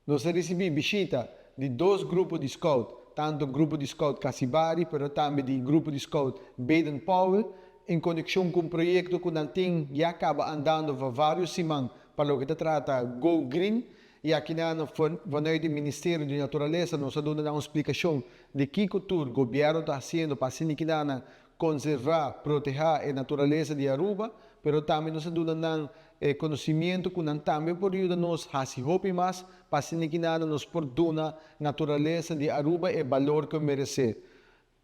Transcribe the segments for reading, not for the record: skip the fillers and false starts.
Nós recebemos visita de dois grupos de scout, tanto o grupo de scout Casibari, mas também do grupo de scout Baden Powell, em conexão com um projeto que nós temos e acaba andando por vários semanas para o que se trata Go Green. E aqui vanuit do Ministério de Natureza, nós damos uma explicação de que o governo está fazendo para conservar, proteger a natureza de Aruba, mas também nós damos conhecimento que também pode ajudar-nos a se mais para nos produzir natureza de Aruba e valor que merece.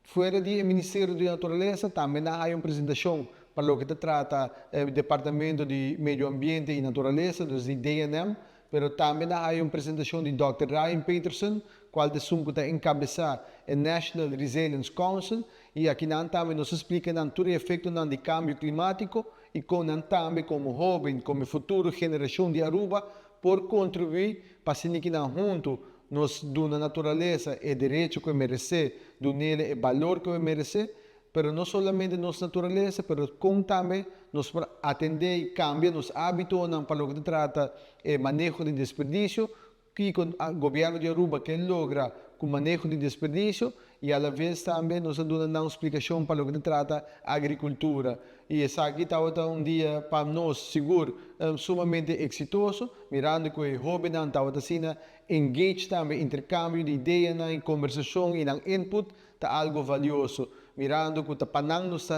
Fora do Ministério da Natureza, também há uma apresentação para o que se trata do Departamento de Meio Ambiente e Natureza, dos DNM, mas também há uma apresentação de Dr. Ryan Peterson, qual de está encabeçar a National Resilience Council, e aqui também nos explica todo o efeito do cambio climático e também como jovem, como futura geração de Aruba, por contribuir para que junto nos dona natureza e direito que merece, do nele e valor que merece, mas não somente nossa natureza, mas como também nos atender e cambiar nos hábitos para o que se trata de manejo de desperdício, que o governo de Aruba que logra com o manejo de desperdício e, à vez, também nos dá uma explicação para o que se trata de agricultura. E essa aqui está dia para nós seguro, sumamente exitoso, mirando que o jovem está engage também, intercâmbio de ideias, em conversação e em input, está algo valioso, mirando que está panang nos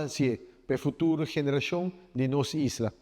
para a futura geração de nossa isla.